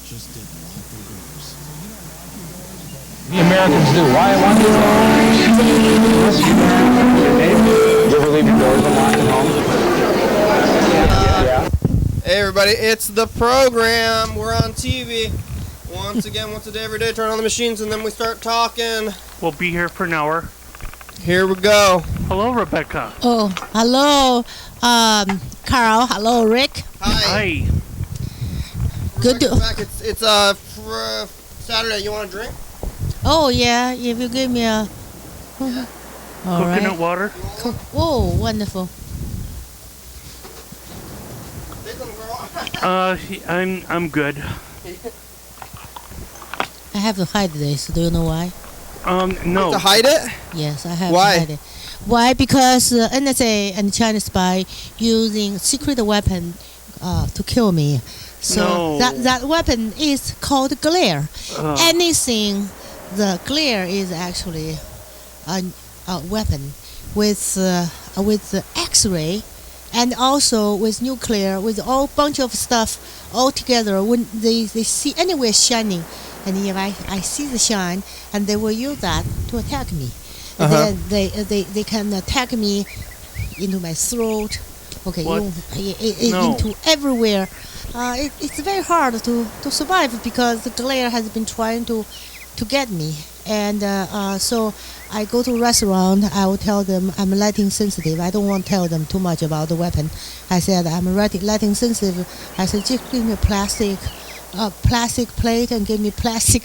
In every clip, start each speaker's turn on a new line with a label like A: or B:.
A: just didn't lock their doors.
B: The Americans do. Why do you ever leave your doors unlocked at home? Yeah.
C: Hey everybody, it's the program. We're on TV. Once again, once a day, every day, turn on the machines and then we start talking.
D: We'll be here for an hour.
C: Here we go.
D: Hello, Rebecca.
E: Oh, hello, Carl. Hello, Rick.
C: Hi.
D: Hi.
E: Good to.
C: Back. It's Saturday. You want a drink?
E: Oh yeah, if you give me a. All right.
D: Coconut water.
E: Oh, wonderful.
D: I'm good.
E: I have to hide this. Do you know why?
D: No.
C: To hide it?
E: Yes, I have
C: Why?
E: to hide it. Why? Because NSA and China spy using secret weapon to kill me. So
D: No.
E: that weapon is called glare. Anything, the glare is actually a weapon with the X-ray, and also with nuclear, with all bunch of stuff all together. When they see anywhere shining, and if I see the shine, and they will use that to attack me.
C: Uh-huh.
E: Then they can attack me into my throat. Okay,
D: What? No.
E: into everywhere. It's very hard to survive because the glare has been trying to get me. And so I go to a restaurant. I will tell them I'm lighting sensitive. I don't want to tell them too much about the weapon. I said I'm lighting sensitive. I said just give me a plastic plate and give me plastic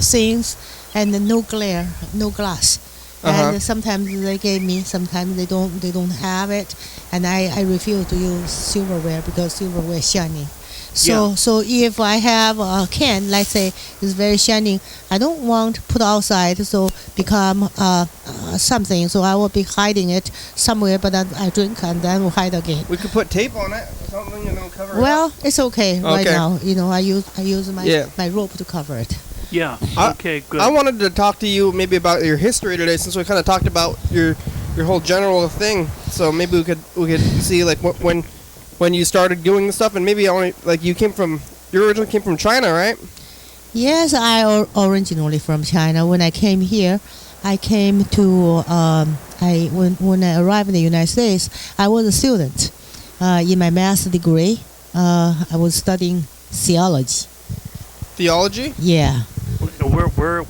E: things and no glare, no glass.
C: Uh-huh.
E: And sometimes they gave me, sometimes they don't have it, and I refuse to use silverware because silverware is shiny. So if I have a can, let's say it's very shining, I don't want to put outside, so become something. So I will be hiding it somewhere, but then I drink and then will hide again.
C: We could put tape on it or something and then cover it
E: Well,
C: up.
E: it's okay right
C: Okay.
E: now. I use my rope to cover it.
D: Yeah. Okay. Good.
C: I wanted to talk to you maybe about your history today, since we kind of talked about your whole general thing. So maybe we could see like when you started doing the stuff, and maybe only like you originally came from China, right?
E: Yes, I originally from China. When I came here, I came to when I arrived in the United States, I was a student in my master's degree. I was studying theology.
C: Theology?
E: Yeah.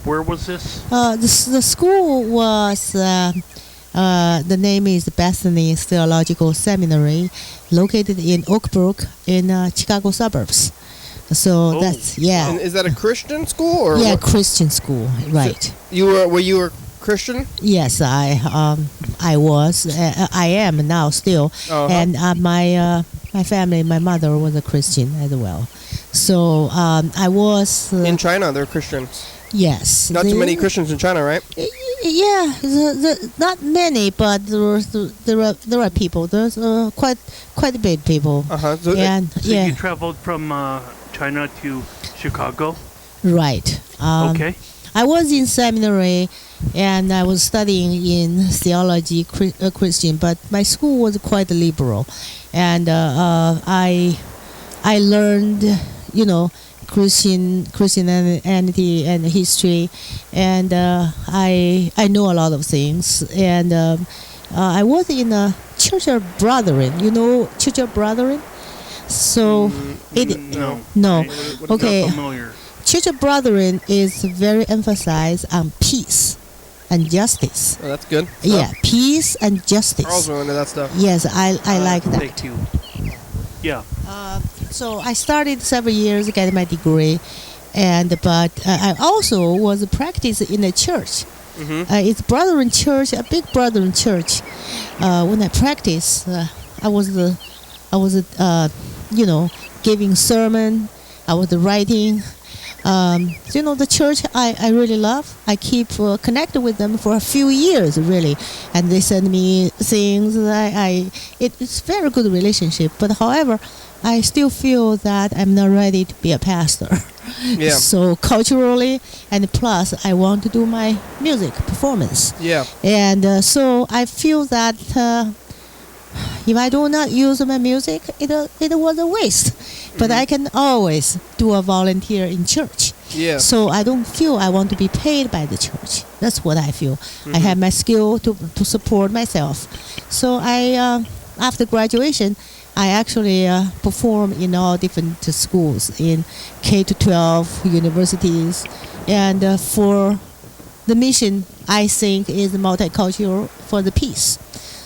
D: Where was this?
E: The school was the name is Bethany Theological Seminary, located in Oak Brook in Chicago suburbs. So that's
C: And is that a Christian school or
E: yeah,
C: what?
E: Christian school, right?
C: So were you Christian?
E: Yes, I was. I am now still,
C: Uh-huh.
E: and my family, my mother was a Christian as well. So I was
C: In China, they're Christians.
E: yes.
C: Not too many Christians in China, right?
E: Yeah, not many, but there are people. There's quite a bit people.
C: Uh-huh. So
E: And
D: So
E: yeah,
D: you traveled from China to Chicago.
E: right.
D: Okay.
E: I was in seminary, and I was studying in theology, Christian, but my school was quite liberal, and I learned, Christianity and history, and I know a lot of things, and I was in a Church of Brethren. You know Church of Brethren? So
D: No.
E: no. Okay.
D: Not familiar.
E: Church of Brethren is very emphasized on peace and justice.
C: Oh, that's good.
E: Yeah, peace and
C: Charles
E: justice.
C: went into that stuff.
E: Yes, I like that.
D: Thank you. Yeah.
E: So I started several years getting my degree, but I also was a practice in a church.
C: Mm-hmm.
E: It's Brethren Church, a big Brethren Church. When I practiced, I was giving sermon. I was writing. The church I really love. I keep connected with them for a few years, really, and they send me things. It's very good relationship. But however, I still feel that I'm not ready to be a pastor.
C: Yeah.
E: So culturally, and plus, I want to do my music performance.
C: Yeah.
E: And so I feel that if I do not use my music, it was a waste. But I can always do a volunteer in church.
C: Yeah.
E: So I don't feel I want to be paid by the church. That's what I feel. I have my skill to support myself. So I after graduation, I actually perform in all different schools in K to 12 universities, and for the mission, I think, is multicultural for the peace.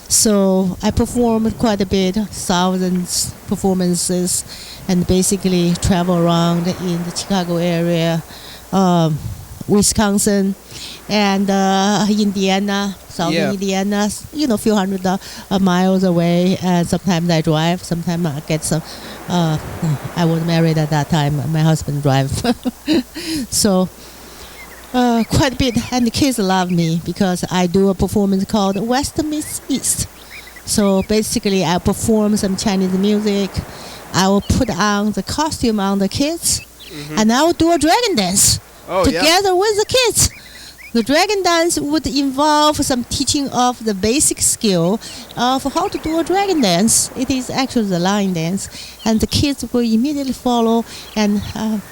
E: So I performed quite a bit, thousands performances, and basically travel around in the Chicago area, Wisconsin, and Indiana, southern Indiana, a few hundred miles away. And sometimes I drive, sometimes I get some. I was married at that time. My husband drive, so. Quite a bit, and the kids love me because I do a performance called West Meets East. So basically, I perform some Chinese music. I will put on the costume on the kids, and I will do a dragon dance together with the kids. The dragon dance would involve some teaching of the basic skill of how to do a dragon dance. It is actually the lion dance, and the kids will immediately follow. And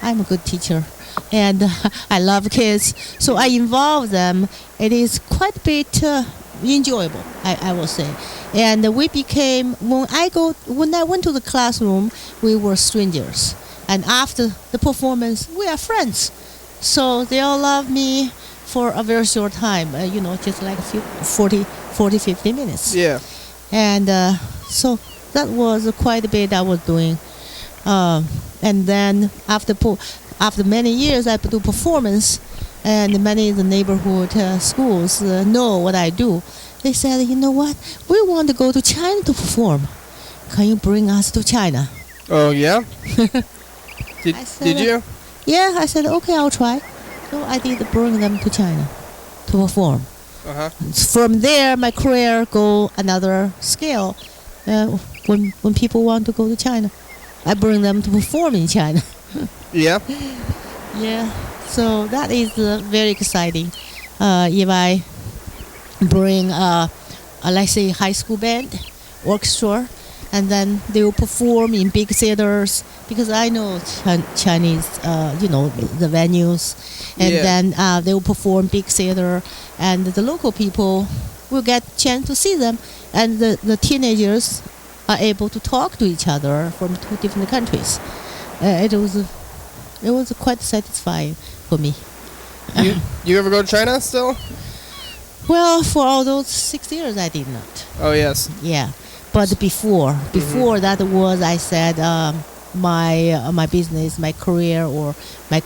E: I'm a good teacher. And I love kids, so I involve them. It is quite a bit enjoyable, I will say. And we became, when I went to the classroom, we were strangers. And after the performance, we are friends. So they all love me for a very short time, just like a few 40, 50 minutes.
C: Yeah.
E: And so that was quite a bit I was doing. And then after many years, I do performance, and many of the neighborhood schools know what I do. They said, you know what, we want to go to China to perform. Can you bring us to China?
C: Oh, yeah? Did you?
E: Yeah, I said, okay, I'll try. So I did bring them to China to perform.
C: Uh-huh.
E: From there, my career go another scale. When people want to go to China, I bring them to perform in China.
C: Yeah.
E: Yeah, so that is very exciting. If I bring, let's say, high school band, orchestra, and then they will perform in big theaters, because I know Chinese, the venues, and then they will perform big theater, and the local people will get chance to see them, and the teenagers are able to talk to each other from two different countries. It was quite satisfying for me.
C: You ever go to China still?
E: Well, for all those 6 years, I did not.
C: Oh, yes.
E: Yeah, but before that was, I said, my business, my career, my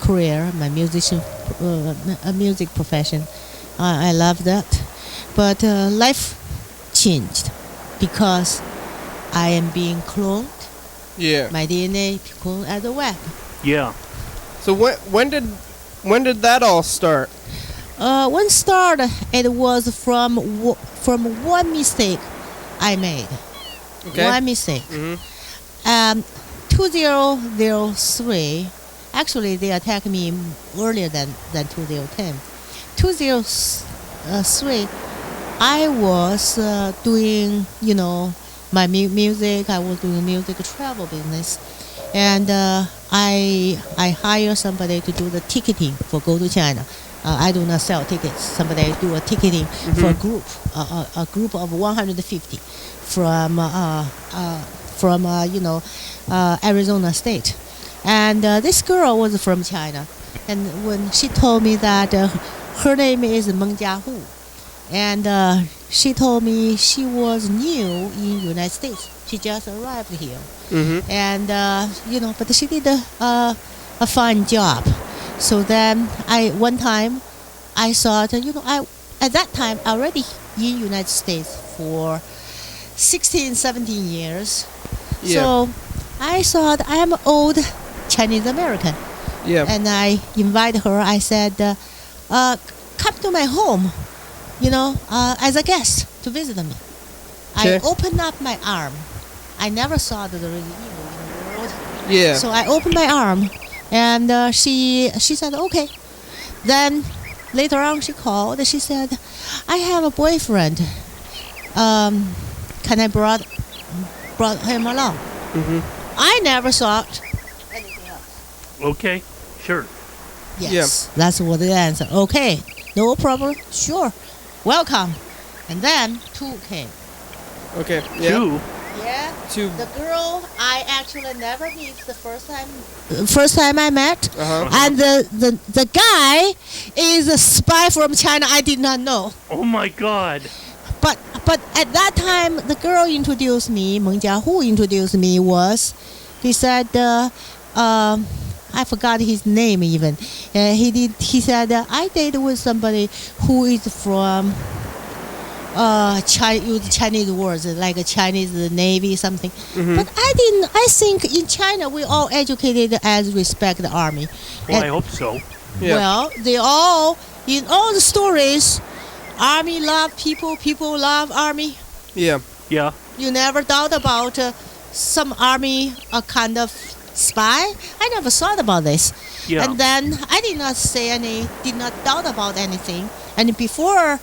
E: music profession. I love that, but life changed because I am being cloned.
C: Yeah.
E: My DNA cloned as a web.
D: Yeah.
C: So when did that all start?
E: When started, it was from one mistake I made.
C: Okay.
E: One mistake. 2003, actually they attacked me earlier than 2010. 2003, I was doing, my music. I was doing music travel business, and I hire somebody to do the ticketing for go to China. I do not sell tickets. Somebody do a ticketing for a group of 150 from Arizona State, and this girl was from China, and when she told me that her name is Meng Jiahu, and she told me she was new in United States. She just arrived here, and but she did a fine job. So then one time I thought, at that time already in United States for 16, 17 years.
C: Yeah.
E: So I thought I am old Chinese American.
C: Yeah.
E: And I invited her. I said, come to my home, as a guest to visit me.
C: Okay.
E: I opened up my arm. I never thought that there was evil in the world.
C: Yeah.
E: So I opened my arm, and she said, okay. Then later on she called. She said, I have a boyfriend. Can I brought brought him along.
C: Mhm.
E: I never thought anything else.
D: Okay, sure.
E: Yes, that's what the answer. Okay, no problem. Sure, welcome. And then 2 came.
C: Okay. Yeah.
D: Two.
E: Yeah.
C: 2.
E: The girl I actually never meet the first time. First time I met,
C: Uh-huh.
E: and the guy is a spy from China. I did not know.
D: Oh my God.
E: But at that time, the girl introduced me. Meng Jia, who introduced me was, he said, I forgot his name even. He said I dated with somebody who is from. Use Chinese words like a Chinese Navy something, but I think in China we all educated as respect the army.
D: Well,
E: And-
D: I hope so.
C: Yeah.
E: Well, they all in all the stories, army love people, people love army.
C: Yeah.
D: Yeah.
E: You never thought about some army a kind of spy. I never thought about this.
D: Yeah.
E: And then I did not doubt about anything. And before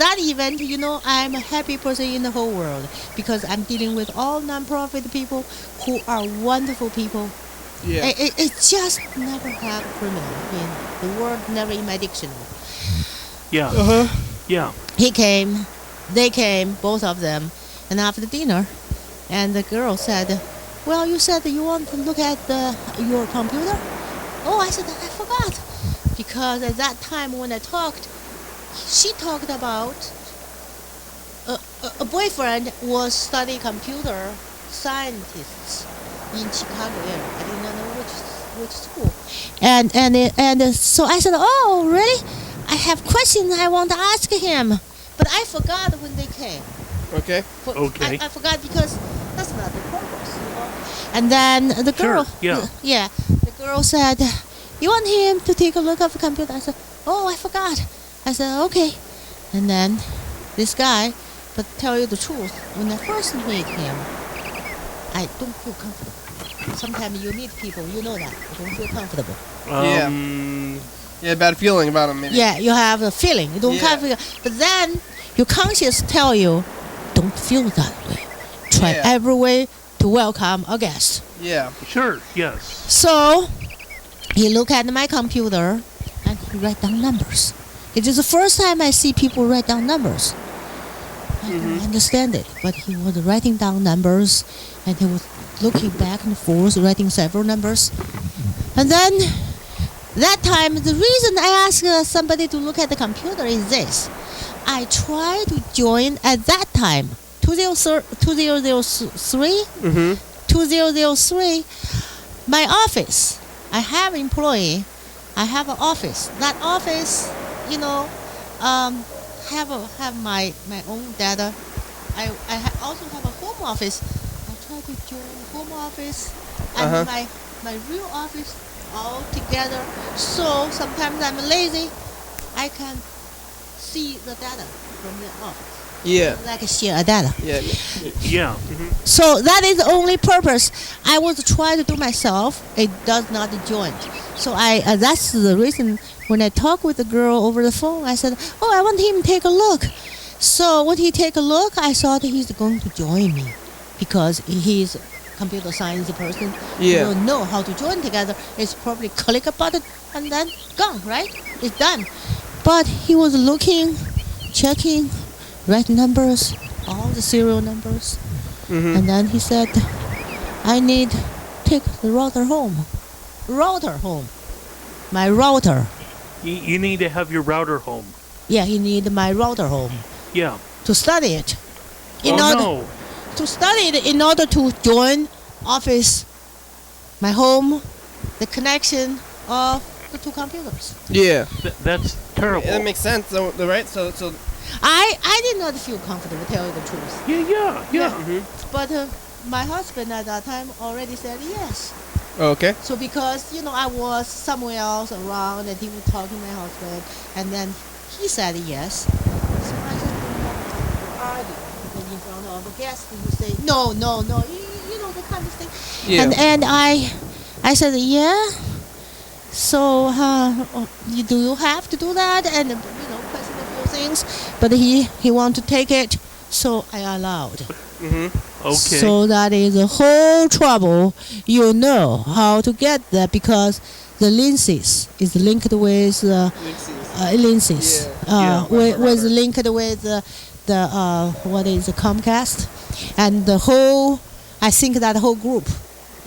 E: that event, I'm a happy person in the whole world because I'm dealing with all non-profit people who are wonderful people.
C: Yeah.
E: It just never have criminal in the word, never in my dictionary.
D: Yeah.
C: Uh-huh.
D: Yeah.
E: He came, they came, both of them, and after dinner, and the girl said, "Well, you said you want to look at your computer." Oh, I said I forgot, because at that time when I talked, she talked about a boyfriend was studying computer scientists in Chicago area. I did not know which school. And so I said, "Oh, really? I have questions I want to ask him." But I forgot when they came.
C: Okay.
D: Okay.
E: I forgot because that's not the purpose. And then the girl,
D: Sure, yeah.
E: the girl said, "You want him to take a look at the computer?" I said, "Oh, I forgot." I said, "Okay." And then this guy, but tell you the truth, when I first meet him, I don't feel comfortable. Sometimes you meet people, you know that, you don't feel comfortable.
C: Yeah, bad feeling about him maybe.
E: Yeah, you have a feeling, you don't
C: Yeah.
E: feel. But then your conscience tell you, don't feel that way. Try
C: Yeah.
E: every way to welcome a guest.
C: Yeah.
D: Sure. Yes.
E: So he looked at my computer and he write down numbers. It is the first time I see people write down numbers. I don't understand it, but he was writing down numbers and he was looking back and forth, writing several numbers. And then that time, the reason I asked somebody to look at the computer is this. I tried to join at that time, 2003,
C: Mhm.
E: 2003, my office. I have employee. I have an office. That office, have my own data. I also have a home office. I try to join home office and
C: Uh-huh.
E: my real office all together. So sometimes I'm lazy. I can see the data from the office.
C: Yeah.
E: Like share data.
C: Yeah.
D: Yeah.
E: So that is the only purpose. I was trying to do myself. It does not join. So that's the reason when I talk with the girl over the phone, I said, "Oh, I want him to take a look." So when he take a look, I thought he's going to join me because he's a computer science person. He
C: Yeah.
E: will know how to join together. It's probably click a button and then gone, right? It's done. But he was looking, checking, right numbers, all the serial numbers. And then he said, "I need take the router home." Router home. My router.
D: You need to have your router home.
E: Yeah, he need my router home
D: Yeah.
E: to study it.
D: No.
E: To study it in order to join office, my home, the connection of the two computers.
C: Yeah.
D: That's terrible.
C: Yeah, that makes sense, though, right? So.
E: I did not feel comfortable, tell you the truth.
D: Yeah.
E: But my husband at that time already said yes.
C: Okay.
E: So because, I was somewhere else around and he was talking to my husband and then he said yes. So I said, argue. Because in front of a guest you say, no, you know, the kind of thing.
C: Yeah.
E: And I said, yeah. So do you have to do that? And, question a few things. But he want to take it, so I allowed.
D: Okay.
E: So that is a whole trouble. You know how to get that because the lenses is linked with lenses.
D: Yeah.
E: Was linked with the what is the Comcast, and the whole. I think that whole group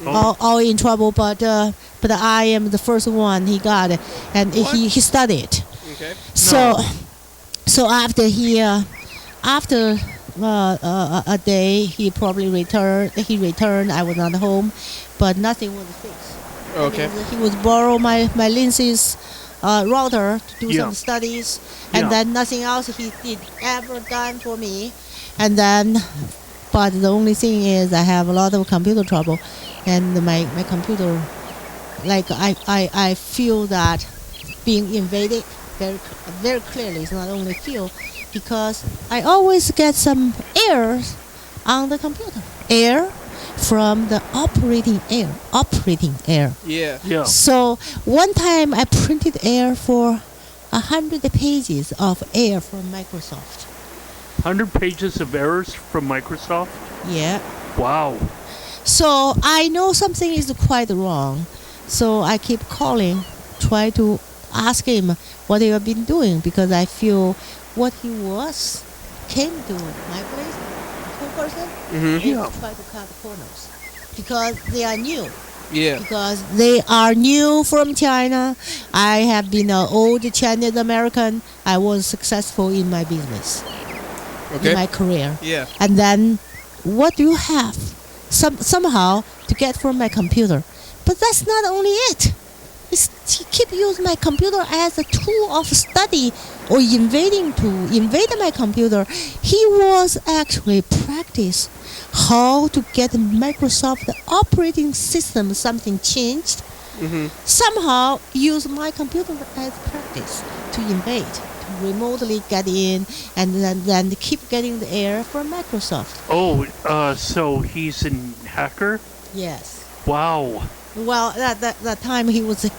E: all in trouble. But I am the first one he got, and he studied.
C: Okay.
E: So after a day he probably returned. He returned. I was not home, but nothing was fixed.
C: Okay.
E: He would borrow my lenses router to do
D: Yeah.
E: some studies, and
D: Yeah.
E: then nothing else he did ever done for me. And then, but the only thing is I have a lot of computer trouble, and my computer, like I feel that being invaded very clearly. It's not only feel, because I always get some errors on the computer. Error from the operating air.
C: Yeah.
D: Yeah.
E: So one time I printed air for 100 pages of air from Microsoft.
D: 100 pages of errors from Microsoft?
E: Yeah.
D: Wow.
E: So I know something is quite wrong. So I keep calling, try to ask him what he have been doing, because I feel what he came to my place, two person,
D: Yeah.
E: try to cut corners. Because they are new.
C: Yeah.
E: Because they are new from China. I have been an old Chinese American. I was successful in my business, in
C: Okay.
E: my career.
C: Yeah.
E: And then, what do you have? Somehow to get from my computer. But that's not only it. He keep using my computer as a tool of study or invade my computer. He was actually practice how to get Microsoft operating system something changed. Somehow use my computer as practice to invade, to remotely get in, and then keep getting the error from Microsoft.
D: Oh, so he's a hacker?
E: Yes.
D: Wow.
E: Well, that time he was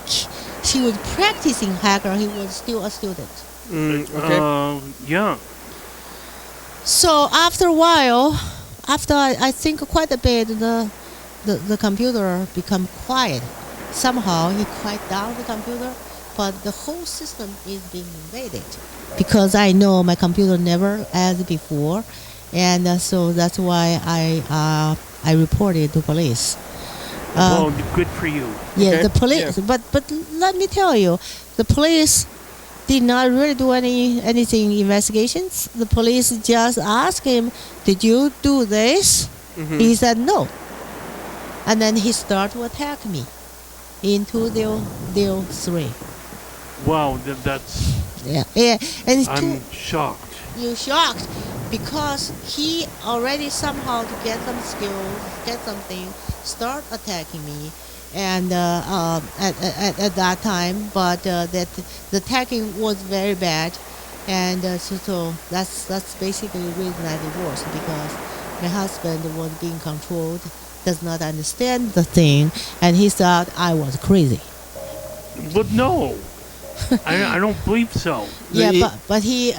E: practicing hacker. He was still a student.
C: Okay.
D: Yeah.
E: So after a while, after I think quite a bit, the computer become quiet. Somehow he quiet down the computer, but the whole system is being invaded. Because I know my computer never as before, and so that's why I reported to police.
D: Well, good for you.
E: Yeah,
C: Okay,
E: the police.
C: yeah.
E: But let me tell you, the police did not really do anything investigations. The police just asked him, "Did you do this?" He said no, and then he started to attack me in 2003.
D: Wow, that's...
E: Yeah, and
D: I'm shocked.
E: you're shocked because he already somehow to get some skills, get something, start attacking me, and at that time, but that the attacking was very bad, and so that's basically the reason I divorced, because my husband was being controlled, does not understand the thing, and he thought I was crazy.
D: But no. I don't believe so.
E: Yeah,
C: He-
E: but he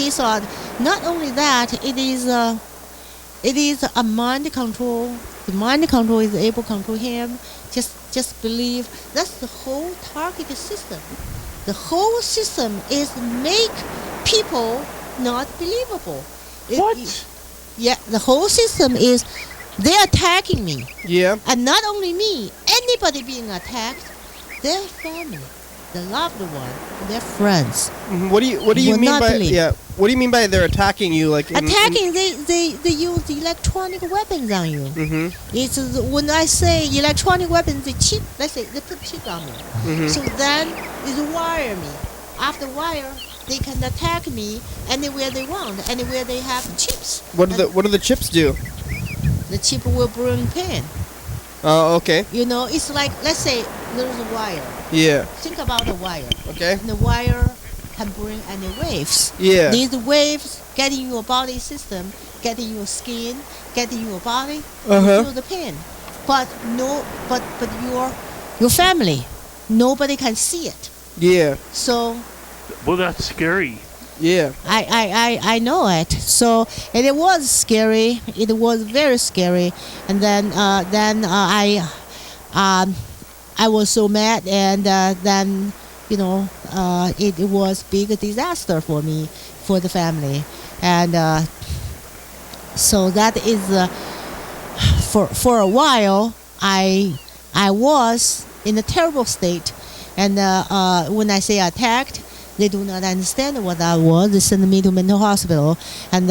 E: thought not only that, it is a mind control. The mind control is able to control him. Just believe that's the whole target system. The whole system is make people not believable.
D: What?
E: Yeah, the whole system is they're attacking me,
C: Yeah.
E: and not only me, anybody being attacked, their family, the loved one, their friends.
C: What do you
E: Will
C: mean
E: not
C: by
E: believe.
C: What do you mean by they're attacking you? Like
E: Attacking, they use electronic weapons on you. It's when I say electronic weapons, they chip. Let's say they put chip on me. So then it's wire me. After wire, they can attack me anywhere they want, anywhere they have chips.
C: What do the chips do?
E: The chip will bring pain.
C: Oh, okay.
E: You know, it's like, let's say there's a wire.
C: Yeah.
E: Think about the wire.
C: Okay.
E: And the wire can bring any waves.
C: Yeah.
E: These waves get in your body system, get in your skin, get in your body,
C: Uh-huh.
E: you feel the pain. But your family, nobody can see it.
C: Yeah.
E: So
D: Well, that's scary.
C: Yeah.
E: I know it. So and it was scary. It was very scary. And then I was so mad, and then it was big disaster for me, for the family, and so that is for a while I was in a terrible state, and when I say attacked, they do not understand what that was. They send me to mental hospital, and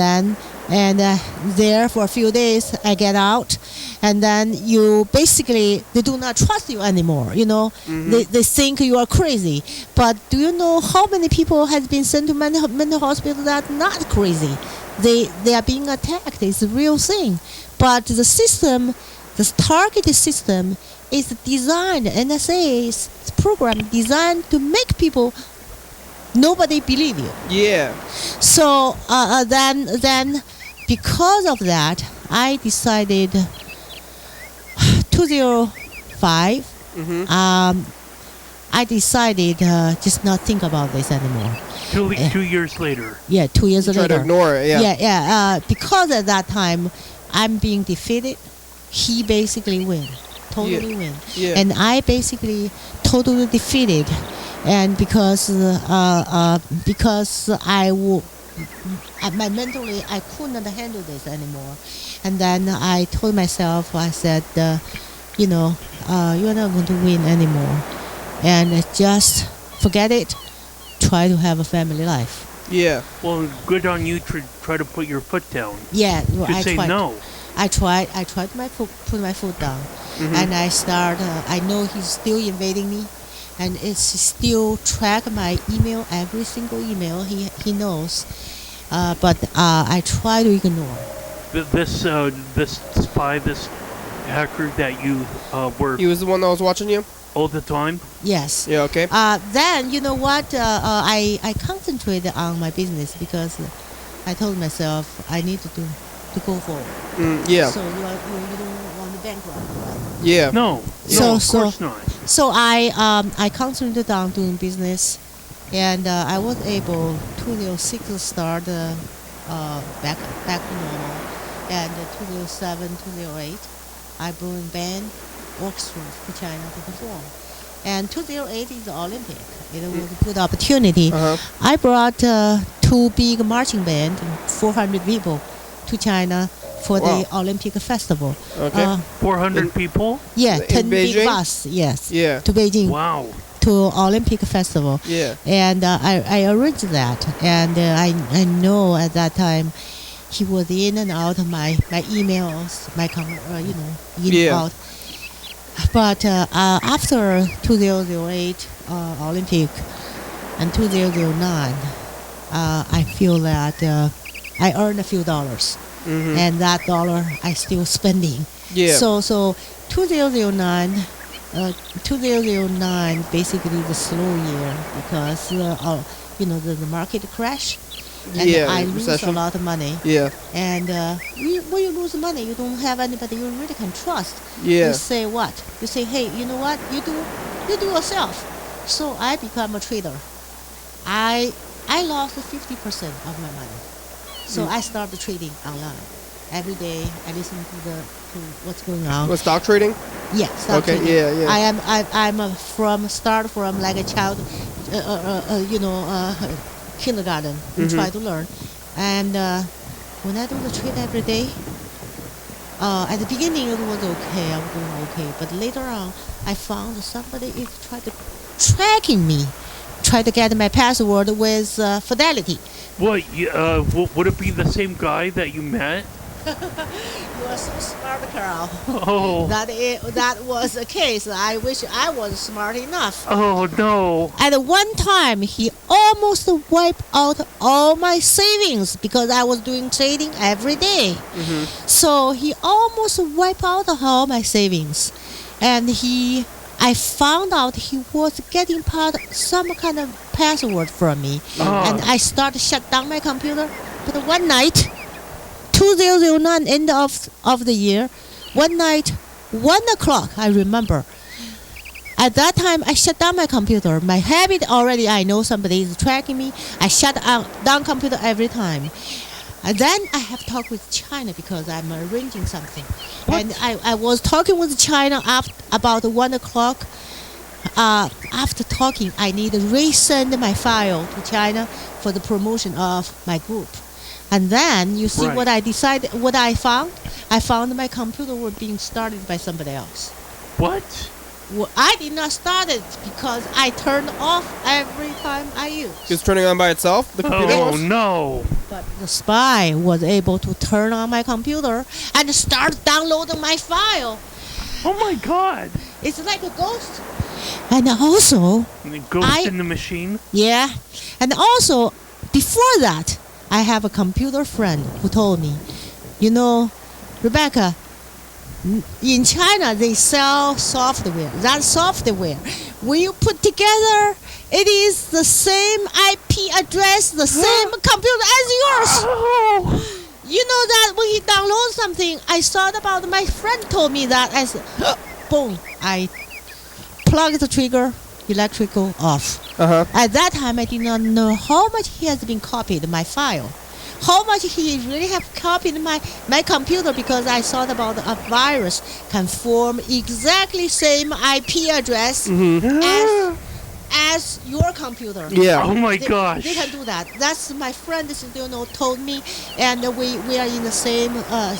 E: there for a few days I get out, and then they do not trust you anymore. They think you are crazy. But do you know how many people has been sent to mental hospital that are not crazy? They are being attacked. It's a real thing. But the system, the targeted system, is designed. NSA's program designed to make people. Nobody believe you.
C: Yeah.
E: So then, because of that, I decided 2005. I decided just not think about this anymore.
D: 2 years later.
E: Yeah, 2 years
C: Try
E: later.
C: to ignore it. Yeah.
E: Yeah. Because at that time, I'm being defeated. He basically win, totally win, and I basically totally defeated. And because mentally I could not handle this anymore, and then I told myself, I said, you're not going to win anymore, and just forget it. Try to have a family life.
C: Yeah.
D: Well, good on you to try to put your foot down.
E: Yeah, well,
D: To say
E: tried.
D: no.
E: I tried to put my foot down, and I start. I know he's still invading me. And it's still track my email, every single email he knows, but I try to ignore.
D: This spy, this hacker that you were
C: He was the one that was watching you?
D: all the time.
E: Yes.
C: Yeah, okay.
E: Then you know what? I concentrated on my business because I told myself I need to go forward.
C: Yeah.
E: So you don't want to bankrupt, right?
C: Yeah.
D: No, of course not.
E: So I concentrated on doing business, and I was able 2006 to start back to normal, and 2007, 2008, I bring band orchestras to China to perform, and 2008 is the Olympic. It was a good opportunity. I brought two big marching band, 400 people, to China for the Olympic festival.
C: Okay.
D: 400 people?
E: Yeah,
C: In
E: 10 big
C: Beijing?
E: bus, yes.
C: Yeah.
E: To Beijing,
D: Wow.
E: to Olympic festival.
C: Yeah.
E: And I arranged that. And I know at that time he was in and out of my emails, in and out. But after 2008 Olympic and 2009, I feel that I earned a few dollars. And that dollar I still spending.
C: Yeah.
E: So 2009 basically the slow year because the market crash, and I lose
C: recession.
E: a lot of money.
C: Yeah.
E: And when you lose money, you don't have anybody you really can trust.
C: Yeah.
E: You say what? You say, hey, you know what? You do yourself. So I become a trader. I lost 50% of my money. So I started trading online. Every day I listen to what's going on.
C: What, stock trading?
E: Yeah, stock
C: Okay,
E: trading.
C: yeah.
E: I'm from like a child, kindergarten and try to learn. And when I do the trade every day, at the beginning it was okay, I was doing okay. But later on, I found somebody is trying to tracking me, try to get my password with fidelity.
D: What? Would it be the same guy that you met?
E: You are so smart, Carl.
D: Oh.
E: That was the case. I wish I was smart enough.
D: Oh no.
E: At one time, he almost wiped out all my savings because I was doing trading every day. So he almost wiped out all my savings, and I found out he was getting some kind of password from me, and I started shut down my computer. But one night, 2009, end of the year, one night, 1 o'clock, I remember, At that time, I shut down my computer. My habit already, I know somebody is tracking me. I shut down computer every time. And then I have talked with China because I'm arranging something. And I was talking with China about 1 o'clock. After talking, I need to resend my file to China for the promotion of my group. And then you see what I decided, what I found? I found my computer was being started by somebody else.
D: What?
E: Well, I did not start it because I turned off every time I use.
C: It's turning on by itself. The computer
D: Oh
C: was?
D: no!
E: But the spy was able to turn on my computer and start downloading my file.
D: Oh my God!
E: It's like a ghost. And also,
D: The ghost in the machine.
E: yeah, and also before that, I have a computer friend who told me, you know, Rebecca, in China they sell software. That software, when you put together, it is the same IP address, the same computer as yours.
D: Oh!
E: You know that when you download something, I thought about my friend told me that. I said, boom, I plug the trigger, electrical off. At that time, I did not know how much he has been copied my file, how much he really have copied my computer, because I thought about a virus can form exactly same IP address as your computer.
C: Yeah.
D: Oh my
E: They
D: gosh!
E: can do that. That's my friend, told me, and we are in the same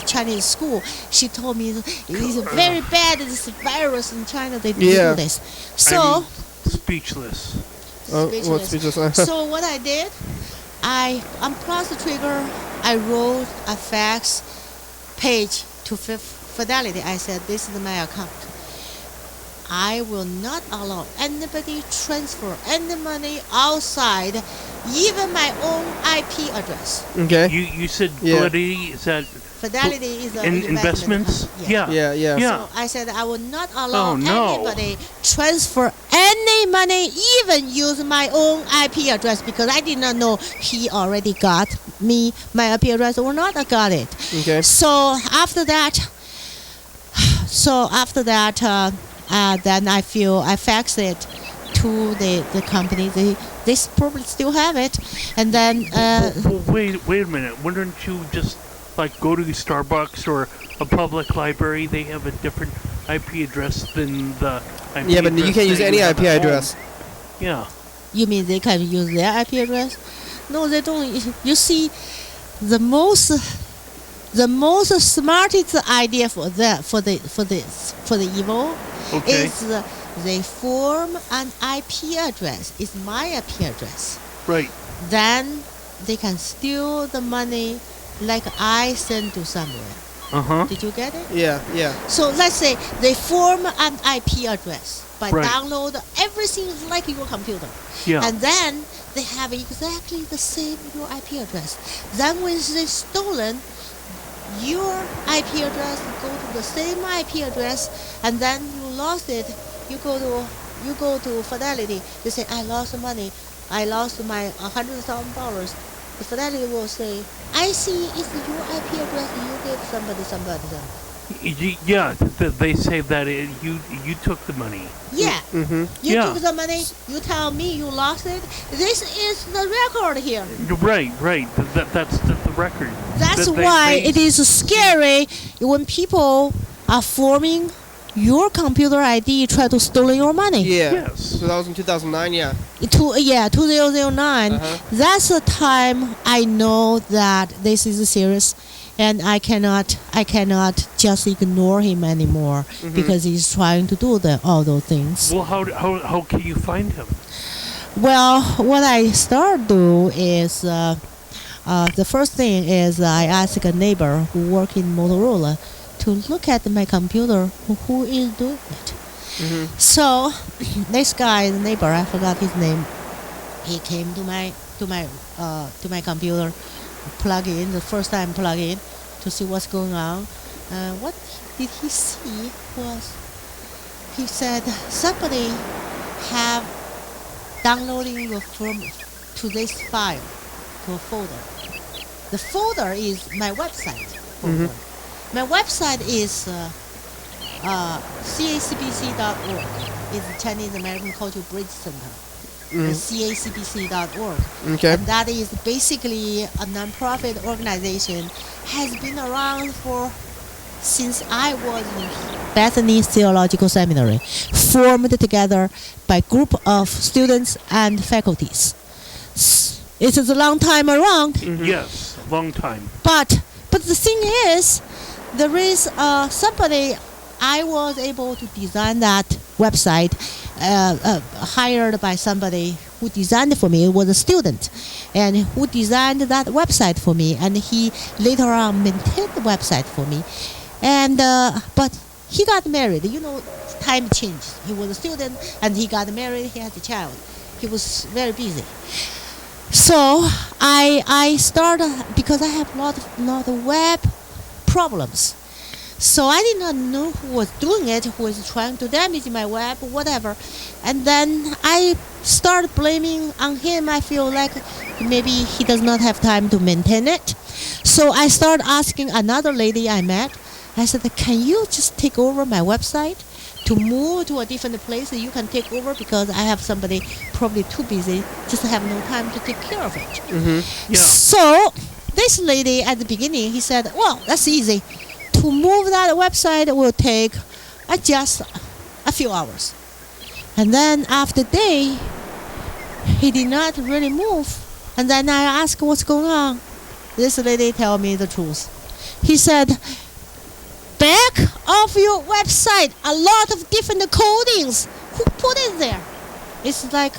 E: Chinese school. She told me it is very bad. This virus in China. They do this. So
D: I'm speechless.
C: Oh, what's speechless?
E: so what I did, I unplugged the trigger. I wrote a fax page to Fidelity. I said, this is my account. I will not allow anybody transfer any money outside, even my own IP address.
C: Okay.
D: You said
C: Yeah.
D: Fidelity, is that
E: Fidelity is an
D: investments?
E: company. Yeah.
C: Yeah.
E: So I said I will not allow
D: Oh, no.
E: anybody transfer any money, even use my own IP address, because I did not know he already got me my IP address or not. I got it.
C: Okay.
E: So after that, then I faxed it to the company. They probably still have it, and then
D: Well, wait a minute. Why don't you just like go to the Starbucks or a public library? They have a different IP address than the IP
C: Yeah, but you
D: address
C: can't use
D: that
C: any
D: you have
C: IP
D: at home.
C: address.
D: Yeah.
E: you mean they can use their IP address? No, they don't. You see, the most smartest idea for the evil
D: Okay.
E: is they form an IP address. It's my IP address.
D: Right.
E: Then they can steal the money like I send to somewhere. Did you get it?
C: Yeah.
E: So let's say they form an IP address by
D: Right.
E: download everything like your computer.
D: Yeah.
E: And then they have exactly the same your IP address. Then when they stolen your IP address, go to the same IP address, and then you lost it. You go to Fidelity. You say, I lost money. I lost my $100,000. The Fidelity will say, I see it's your IP address. You gave somebody.
D: Yeah. They say that you took the money.
E: Yeah.
C: Mm-hmm.
E: You
D: Yeah.
E: took the money. You tell me you lost it. This is the record here.
D: Right. That's the record.
E: That's
D: That they-
E: why
D: they-
E: it is scary when people are forming your computer ID, try to steal your money.
C: Yeah.
D: Yes.
C: So that was in 2009. Yeah.
E: 2009.
C: Uh-huh.
E: That's the time I know that this is serious, and I cannot just ignore him anymore because he's trying to do all those things.
D: Well, how can you find him?
E: Well, what I start do is the first thing is I ask a neighbor who work in Motorola to look at my computer who is doing it. So this guy, the neighbor, I forgot his name. He came to my computer, plug in the first time plug in to see what's going on. What did he see was he said somebody have downloading your from to this file to a folder. The folder is my website folder. My website is cacbc.org. is the Chinese American Cultural Bridge Center, the CACBC.org.
C: Okay.
E: And that is basically a nonprofit organization, has been around since I was in Bethany Theological Seminary, formed together by group of students and faculties. It is a long time around.
D: Yes, long time.
E: But the thing is, there is somebody, I was able to design that website, hired by somebody who designed it for me. It was a student, and who designed that website for me, and he later on maintained the website for me. And but he got married. Time changed. He was a student, and he got married. He had a child. He was very busy. So I started, because I have a lot of web problems. So I did not know who was doing it, who was trying to damage my web, whatever. And then I started blaming on him. I feel like maybe he does not have time to maintain it. So I started asking another lady I met. I said, can you just take over my website? To move to a different place that you can take over, because I have somebody probably too busy, just have no time to take care of it.
D: Yeah.
E: So this lady at the beginning, he said, well, that's easy. To move that website will take just a few hours. And then after a day, he did not really move. And then I asked what's going on. This lady tell me the truth. He said, back of your website, a lot of different codings. Who put it there? It's like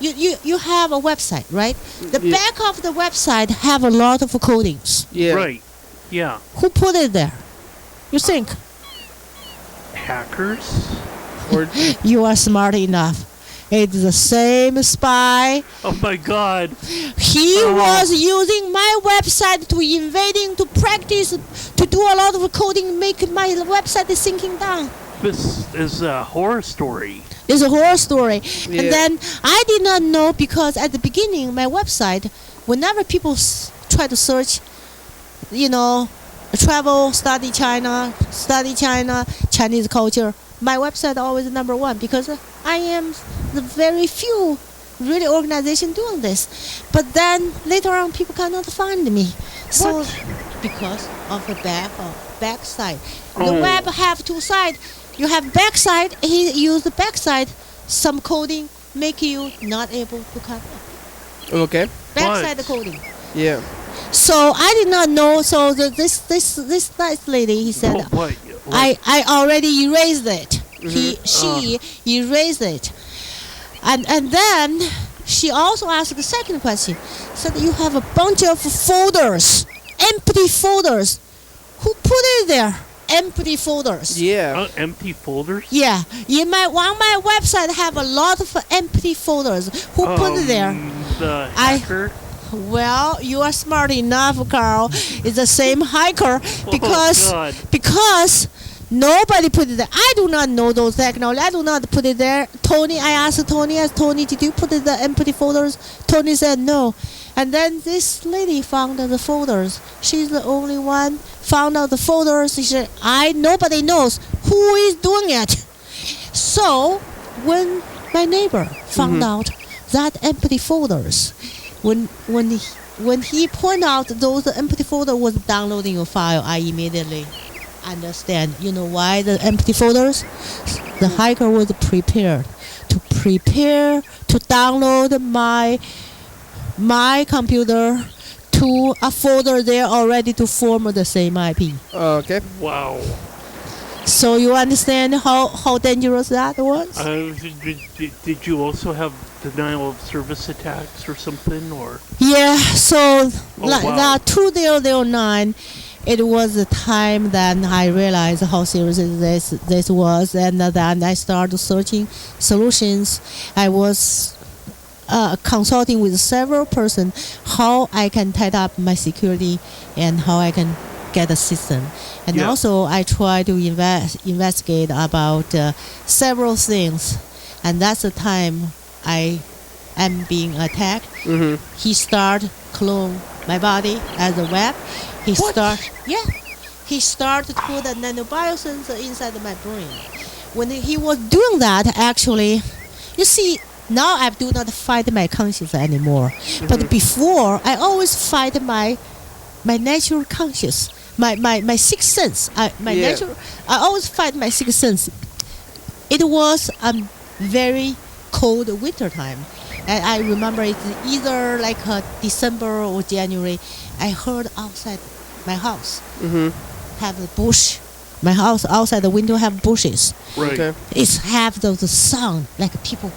E: you have a website, right? The back of the website have a lot of codings.
C: Yeah.
D: Right. Yeah.
E: Who put it there? You think?
D: Hackers?
C: Or
E: You are smart enough. It's the same spy.
D: Oh my God.
E: He was using my website to invading, to practice, to do a lot of coding, make my website sinking down.
D: This is a horror story.
E: It's a horror story.
C: Yeah.
E: And then I did not know, because at the beginning, my website, whenever people try to search, travel, study China, Chinese culture, my website always number one, because I am the very few really organization doing this. But then later on, people cannot find me. So because of the back side. The web have two sides. You have back side, he used the back side, some coding make you not able to come up.
C: okay.
E: Back side coding.
C: Yeah.
E: So I did not know. So this nice lady, he said,
D: What?
E: I already erased it. She erased it, and then she also asked the second question. Said, you have a bunch of folders, empty folders. Who put it there? Empty folders.
C: Yeah.
D: Empty folders?
E: Yeah, on my website have a lot of empty folders. Who put it there?
D: The hacker?
E: Well, you are smart enough, Carl. It's the same hiker, because nobody put it there. I do not know those technology. I do not put it there. Tony, I asked Tony, did you put it the empty folders? Tony said no. And then this lady found the folders. She's the only one found out the folders. She said, nobody knows who is doing it. So when my neighbor found out that empty folders, when he pointed out those empty folder was downloading your file, I immediately understand. You know why the empty folders? The hiker was prepared to download my computer to a folder there already to form the same IP.
C: Okay.
D: Wow.
E: So you understand how dangerous that was?
D: Did you also have denial of service attacks or something, or?
E: Yeah. So
D: wow.
E: 2009, it was the time that I realized how serious this was, and then I started searching solutions. I was consulting with several persons how I can tidy up my security and how I can get a system. And also I try to investigate about several things. And that's the time I am being attacked. He started clone my body as a web. He started to put a nanobiosensor inside my brain. when he was doing that, actually, you see, now I do not fight my conscience anymore. But before, I always fight my natural conscience, my sixth sense. I always fight my sixth sense. It was very cold winter time. And I remember it's either like December or January. I heard outside my house have a bush. My house outside the window have bushes.
D: Right.
C: Okay.
E: It's have the sound like people,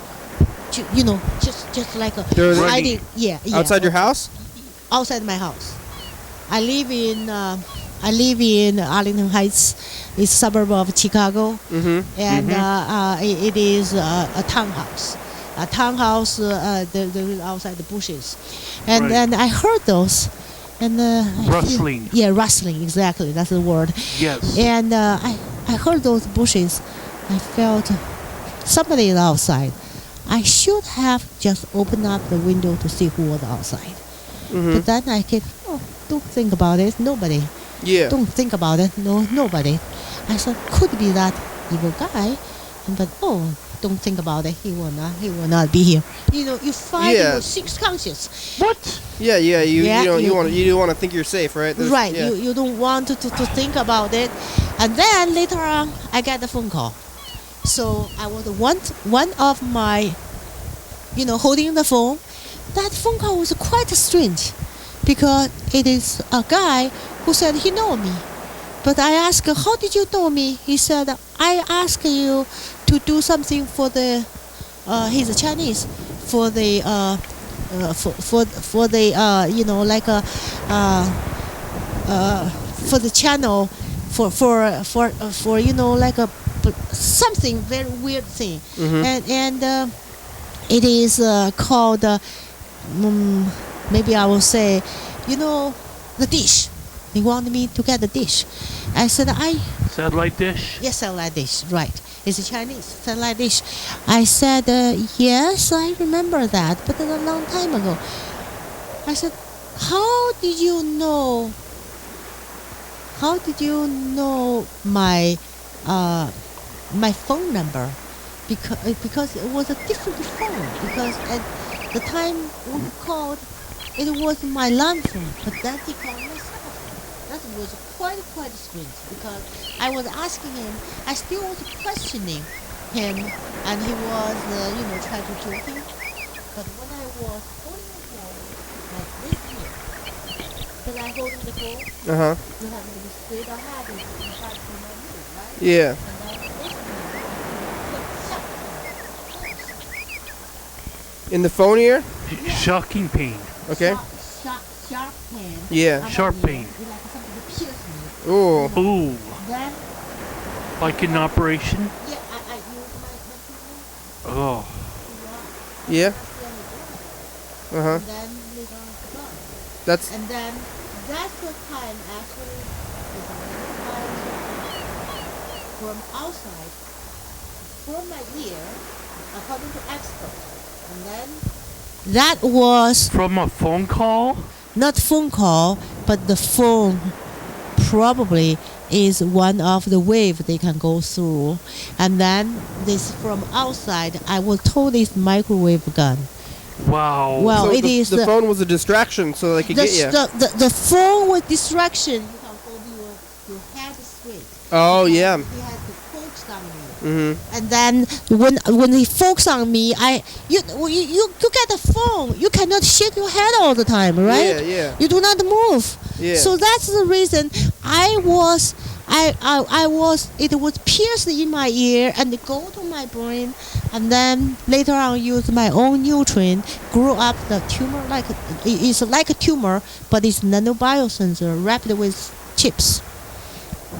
E: just like a
C: They're
E: hiding. Yeah.
C: Outside your house?
E: Outside my house. I live in Arlington Heights. It's a suburb of Chicago, and it is a townhouse. A townhouse. They're outside the bushes, and
D: Right.
E: then I heard those, and
D: Rustling.
E: Yeah, rustling. Exactly, that's the word.
D: Yes.
E: And I heard those bushes. I felt somebody is outside. I should have just opened up the window to see who was outside. But then I kept, don't think about it. Nobody.
C: Yeah.
E: Don't think about it. No, nobody. I said, could be that evil guy. But don't think about it. He will not be here. You find your sixth conscience.
D: What?
C: Yeah. You
E: you-
C: want to think you're safe, right?
E: Right.
C: Yeah.
E: You don't want to think about it. And then later on, I got the phone call. So I was one of my, holding the phone. That phone call was quite strange, because it is a guy who said he know me. But I asked, how did you know me? He said, I asked you to do something for the, he's a Chinese, for the, for the, for the channel, for like a something very weird thing, and it is called maybe I will say, the dish. They wanted me to get the dish. I said
D: Satellite dish.
E: yes, satellite dish, right? It's a Chinese satellite dish. I said yes, I remember that, but a long time ago. I said, how did you know? How did you know my my phone number? Because it was a different phone. Because at the time when he called, it was my land phone. But then he called my cell phone. That was quite strange, because I was asking him. I still was questioning him, and he was trying to joking. But when I was holding the phone like this here, because I holding the phone, you have to be straight ahead and in front of my move, right?
C: Yeah.
E: And then this
C: In the phone ear?
D: Shocking pain.
C: Okay.
E: sharp pain.
C: Yeah.
D: Sharp pain.
E: It's like something pierced me.
C: Ooh.
D: Ooh.
E: Then,
D: Like an operation.
E: yeah, I used my treatment
D: Oh.
E: to
C: Yeah.
E: and
C: Uh-huh.
E: then later on it's gone.
C: That's
E: And then that's the time actually is from outside, from my ear, according to experts. And then that was
D: From a phone call?
E: not phone call, but the phone probably is one of the wave they can go through. And then this from outside, I was told it's microwave gun.
D: Wow.
E: Well,
C: so
E: it
C: the,
E: is
C: the phone was a distraction, so they could get you.
E: the phone with distraction. You can hold your head straight.
C: Oh yeah.
E: He had to focus on me.
C: Mm-hmm.
E: And then when he focused on me, you get the phone. You cannot shake your head all the time, right?
C: Yeah, yeah.
E: You do not move.
C: Yeah.
E: So that's the reason it was pierced in my ear and go to my brain, and then later on use my own nutrient, grew up the tumor it's like a tumor, but it's nanobiosensor wrapped with chips.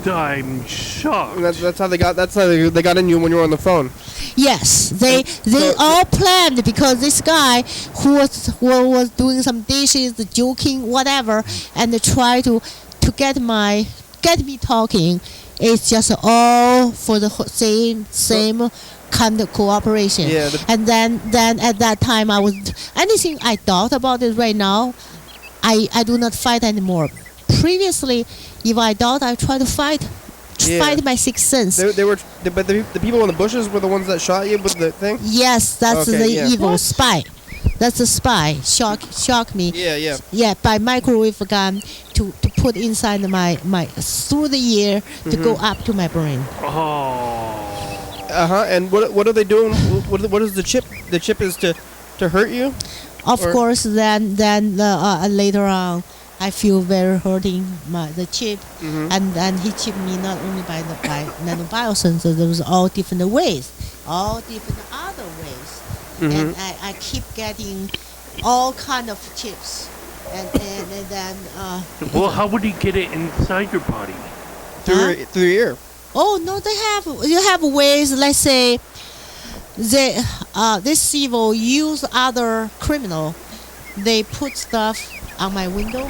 D: I'm shocked.
C: That's how they got. That's how they got in you when you were on the phone.
E: Yes, they all planned, because this guy who was doing some dishes, joking, whatever, and they try to get me talking. It's just all for the same kind of cooperation.
C: Yeah.
E: And then at that time, anything I thought about it right now, I do not fight anymore. Previously, if I thought I try to fight,
C: Yeah.
E: find my sixth sense.
C: But the people in the bushes were the ones that shot you with the thing.
E: Yes, that's
C: Okay,
E: the
C: yeah.
E: evil
D: What?
E: spy. That's the spy. Shock me.
C: Yeah.
E: Yeah, by microwave gun to put inside my through the ear to go up to my brain.
D: Oh.
C: And what are they doing? What is the chip? The chip is to hurt you.
E: Of
C: Or-
E: course, then later on, I feel very hurting the chip, and then he chipped me not only by nanobiosensor. There was all different ways, all different other ways, and I keep getting all kind of chips, and then.
D: Well, how would he get it inside your body?
C: Through your ear.
E: Oh no, you have ways. Let's say, this evil use other criminal. They put stuff on my window,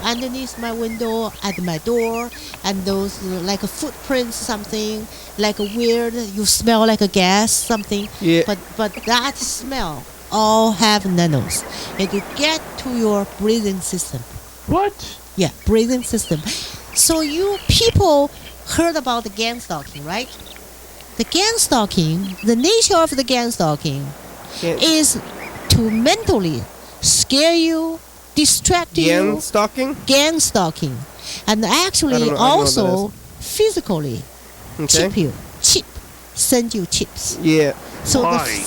E: underneath my window, at my door, and those like a footprints, something like a weird. You smell like a gas, something.
C: Yeah.
E: But that smell all have nanos. It will get to your breathing system.
D: What?
E: Yeah, breathing system. So you people heard about the gang stalking, right? The gang stalking, the nature of the gang stalking
C: Gang-
E: is to mentally scare you, distract you.
C: Gang stalking.
E: Gang stalking. And
C: I
E: actually
C: don't know what
E: also physically
C: Okay.
E: send you chips.
C: Yeah.
E: So
D: Why?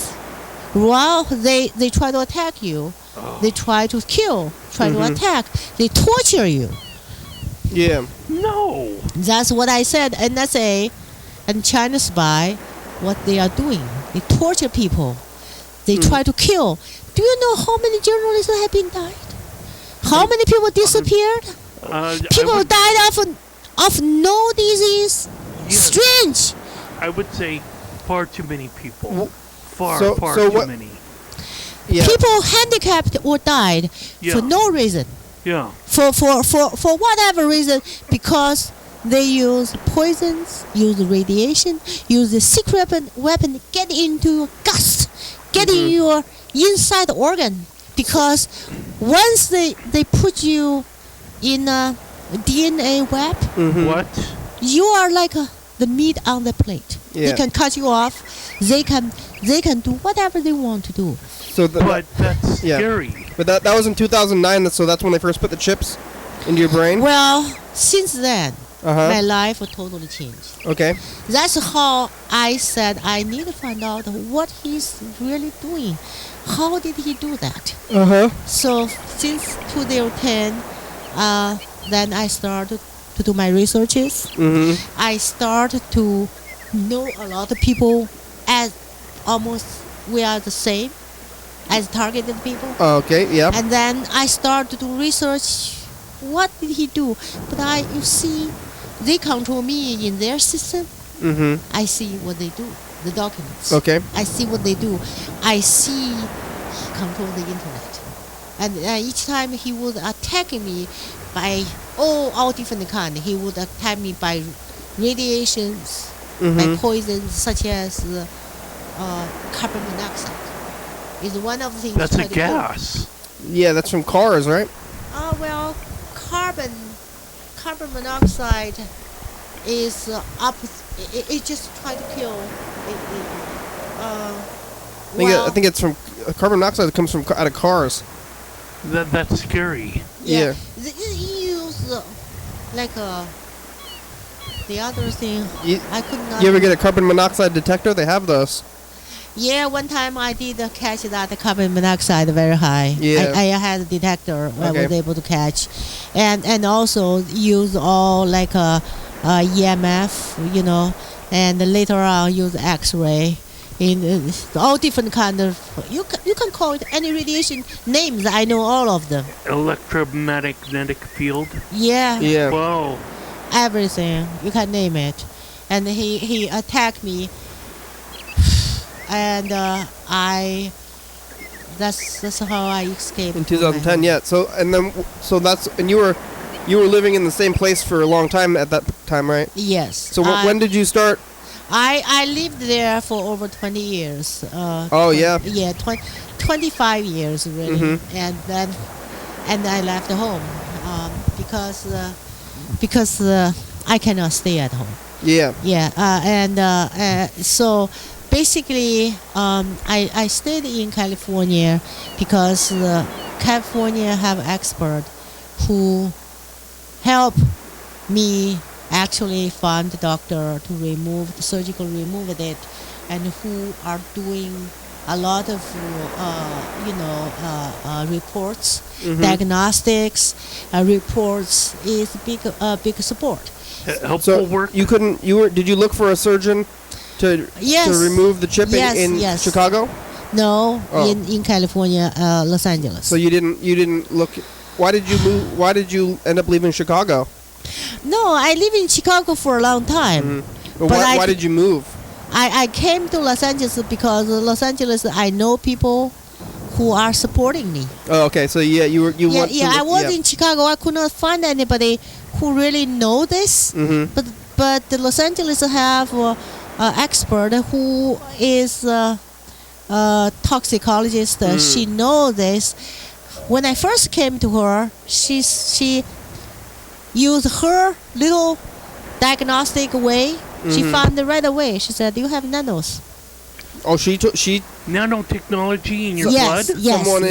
E: while they try to attack you, they try to kill, try to attack, they torture you.
C: Yeah.
D: No.
E: That's what I said. NSA and China spy, what they are doing. They torture people. They try to kill. Do you know how many journalists have been died? How many people disappeared? People died of no disease.
D: Yes.
E: Strange.
D: I would say far too many people. Far
C: so
D: too
C: what-
D: many.
C: Yeah.
E: People handicapped or died
D: Yeah.
E: for no reason.
D: Yeah.
E: For whatever reason, because they use poisons, use radiation, use the secret weapon, get into your guts, get in your inside organ. Because once they put you in a DNA web,
D: What?
E: you are like the meat on the plate.
C: Yeah.
E: They can cut you off. They can do whatever they want to do.
C: So
D: But that's
C: Yeah.
D: scary.
C: but that was in 2009. So that's when they first put the chips into your brain.
E: Well, since then, my
C: Uh-huh.
E: life totally changed.
C: Okay.
E: That's how I said I need to find out what he's really doing. How did he do that?
C: Uh-huh.
E: So since 2010, then I started to do my researches. I started to know a lot of people as almost we are the same as targeted people.
C: Okay. Yeah.
E: And then I started to research what did he do. But you see, they control me in their system. I see what they do, the documents.
C: Okay.
E: I see what they do. I see he control the internet. And each time he would attack me by all different kind. He would attack me by radiations, by poisons such as carbon monoxide. Is one of the things.
D: That's a
E: try to kill.
D: gas.
C: Yeah, that's from cars, right?
E: Well, carbon monoxide is it just try to kill.
C: I think it's from carbon monoxide that comes from out of cars.
D: That's scary.
C: Yeah.
E: You use like the other thing.
C: You,
E: I could not.
C: you ever get a carbon monoxide detector? They have those.
E: Yeah, one time I did catch that carbon monoxide very high.
C: Yeah.
E: I had a detector I
C: Okay.
E: was able to catch, and also use all like EMF, and later on use X-ray. In all different kind of you can call it any radiation names. I know all of them.
D: Electromagnetic field.
E: Yeah.
C: Yeah.
D: Whoa.
E: Everything you can name it, and he attacked me, and that's how I escaped.
C: In 2010, yeah. So you were living in the same place for a long time at that time, right?
E: Yes.
C: So when did you start?
E: I lived there for over 20 years.
C: Yeah.
E: Yeah, 25 years really, and then I left home because I cannot stay at home.
C: Yeah.
E: Yeah, so basically, I stayed in California because California have expert who help me actually find the doctor to surgical remove it, and who are doing a lot of reports, diagnostics reports is big support.
D: Helpful
C: So
D: work.
C: did you look for a surgeon to
E: Yes.
C: to remove the chip in
E: Yes.
C: Chicago?
E: No,
C: Oh.
E: in California, Los Angeles.
C: So you didn't look. Why did you move? Why did you end up leaving Chicago?
E: No, I live in Chicago for a long time.
C: Well,
E: But
C: why did you move?
E: I came to Los Angeles because Los Angeles I know people who are supporting me.
C: Oh, okay. So you went.
E: I was in Chicago. I could not find anybody who really know this. But the Los Angeles have expert who is toxicologist. She know this. When I first came to her, she used her little diagnostic way. She found it right away. She said, "You have nanos."
C: Oh, she
D: Nanotechnology in your
E: Yes,
D: blood?
E: yes.
C: someone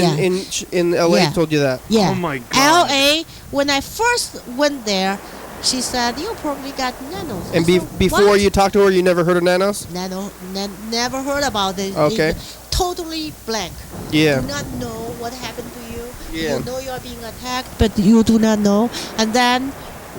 C: in LA
E: Yeah.
C: told you that.
E: Yeah.
D: Oh my God.
E: LA. When I first went there, she said, "You probably got nanos."
C: And
E: I said,
C: before
E: "What?"
C: you talked to her, you never heard of nanos?
E: Never heard about it.
C: Okay.
E: Totally blank.
C: Yeah.
E: Do not know what happened to you.
C: Yeah.
E: You know you are being attacked, but you do not know. And then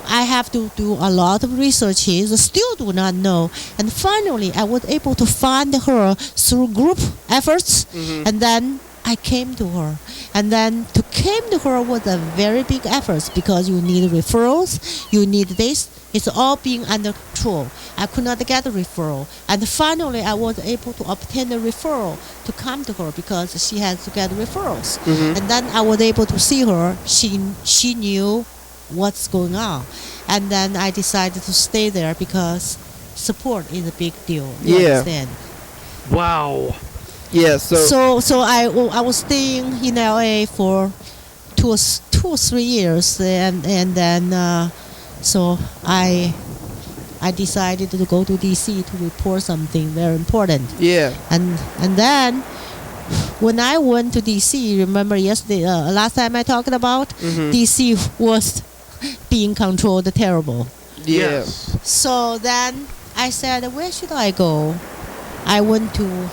E: I have to do a lot of researches. Still do not know. And finally, I was able to find her through group efforts. And then I came to her. And then to came to her was a very big effort because you need referrals. You need this. It's all being under control. I could not get a referral. And finally, I was able to obtain a referral to come to her because she has to get referrals. And then I was able to see her. She knew what's going on. And then I decided to stay there because support is a big deal. You understand?
D: Wow.
C: Yeah.
E: So I was staying in LA for two or 3 years, and then so I decided to go to DC to report something very important.
C: Yeah.
E: And then when I went to DC, remember yesterday, last time I talked about, DC was being controlled terrible.
C: Yeah.
D: Yes.
E: So then I said, where should I go? I went to.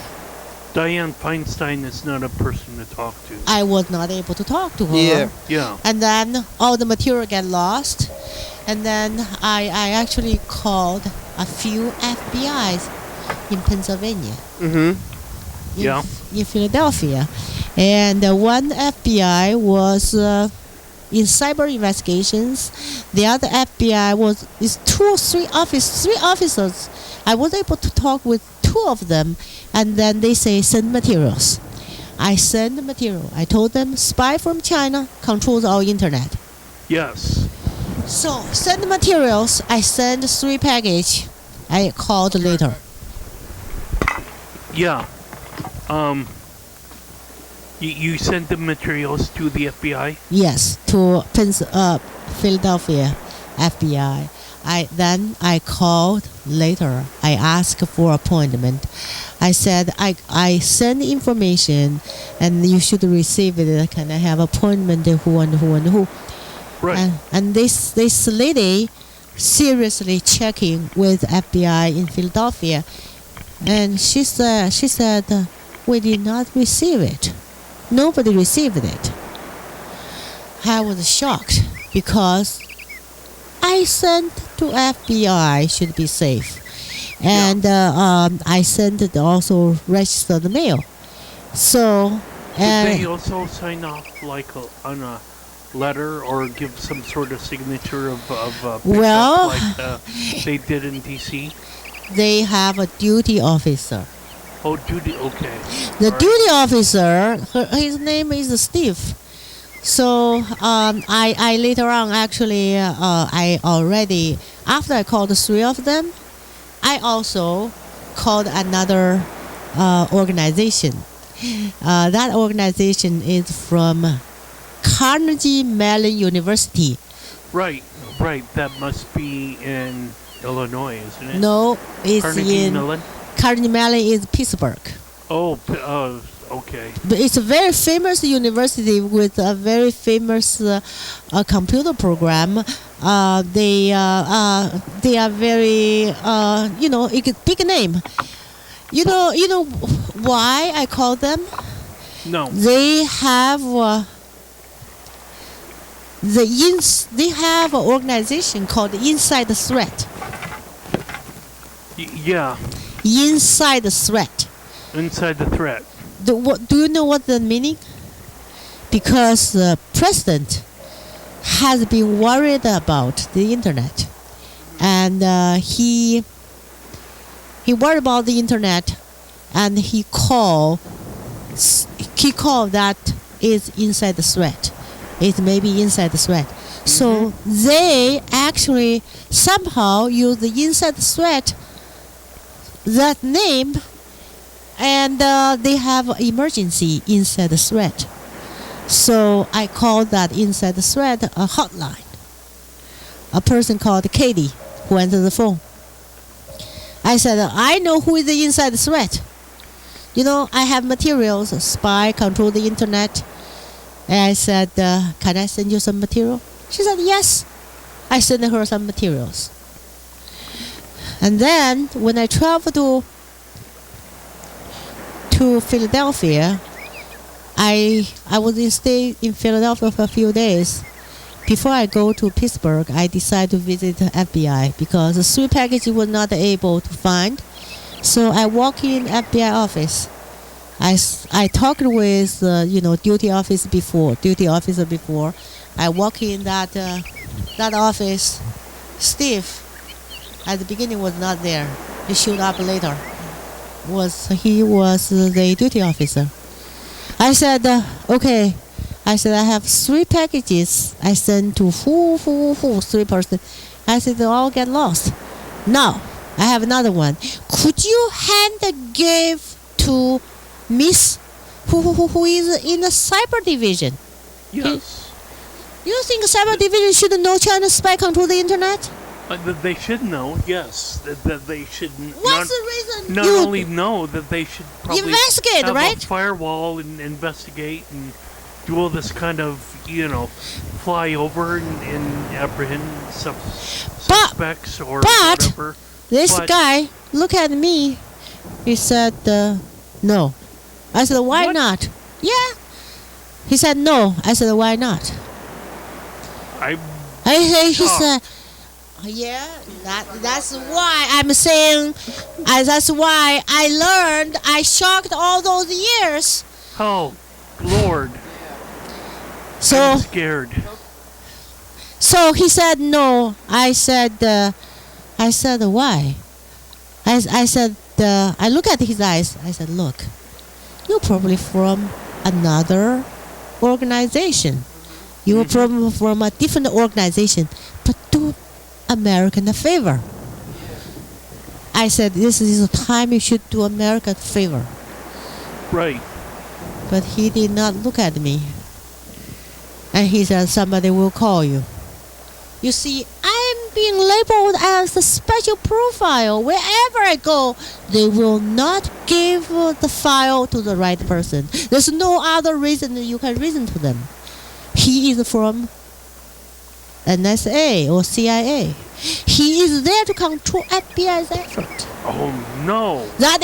D: Dianne Feinstein is not a person to talk to.
E: I was not able to talk to her.
C: Yeah.
D: Yeah.
E: And then all the material got lost. And then I actually called a few FBIs in Pennsylvania.
D: Yeah.
E: In Philadelphia. And one FBI was in cyber investigations. The other FBI is three officers. I was able to talk with 2 of them, and then they say send materials. I send the material. I told them spy from China controls our internet.
D: Yes.
E: So send the materials. I send 3 package. I called later.
D: Yeah. You sent the materials to the FBI?
E: Yes, to Philadelphia FBI. I called later. I asked for appointment. I said I send information, and you should receive it. Can I have appointment? Who and who and who?
D: Right.
E: And this lady seriously checking with FBI in Philadelphia, and she said we did not receive it. Nobody received it. I was shocked because I sent to FBI should be safe, and I sent it also registered mail. So
D: Did they also sign off on a letter or give some sort of signature of
E: Well,
D: like they did in DC?
E: they have a duty officer.
D: Oh, duty. Okay.
E: The
D: All right.
E: duty officer, his name is Steve. So I later on actually I already after I called 3 of them, I also called another organization. That organization is from Carnegie Mellon University.
D: Right. Right, that must be in Illinois, isn't it?
E: No, it's
D: Carnegie
E: in
D: Mellon?
E: Carnegie Mellon is Pittsburgh.
D: Oh, okay.
E: But it's a very famous university with a very famous computer program. They are very big name. You know why I call them?
D: No.
E: They have they have an organization called Inside the Threat.
D: Yeah.
E: Inside the Threat.
D: Inside the threat.
E: Do you know what the meaning? Because the president has been worried about the internet, and he worried about the internet, and he called that is inside the threat. It may be inside the threat. So they actually somehow use the inside the threat, that name, and they have emergency inside the threat. So I call that inside the threat a hotline. A person called Katie who answered the phone. I said, I know who is the inside the threat. I have materials, spy, control the internet. And I said, can I send you some material? She said, yes. I sent her some materials. And then when I traveled to Philadelphia, I was stay in Philadelphia for a few days. Before I go to Pittsburgh, I decided to visit the FBI because the 3 packages was not able to find. So I walk in FBI office. I talked with duty officer before. I walk in that office. Steve, at the beginning, was not there. He showed up later. He was the duty officer. I said, okay. I said, I have 3 packages. I sent to 3 person. I said, they all get lost. Now, I have another one. Could you give to Miss who is in the cyber division?
D: Yes.
E: You think cyber division should know China's spy control the internet?
D: They should know, yes. That they should
E: What's the reason?
D: not only know, that they should probably
E: investigate,
D: have
E: right?
D: a firewall and investigate and do all this kind of, fly over and apprehend suspects or whatever.
E: This guy look at me. He said, no. I said, why
D: What?
E: not? Yeah. He said, no. I said, why not? He said, yeah, that's why I'm saying, that's why I shocked all those years.
D: Oh, Lord.
E: So,
D: I'm scared.
E: So he said, no. I said, why? I said, I look at his eyes. I said, look, you're probably from another organization. You're probably from a different organization. But do America a favor. I said, this is the time you should do America a favor.
D: Right.
E: But he did not look at me. And he said, somebody will call you. You see, I'm being labeled as a special profile. Wherever I go, they will not give the file to the right person. There's no other reason that you can reason to them. He is from NSA or CIA. He is there to control FBI's effort.
D: Oh, no.
E: That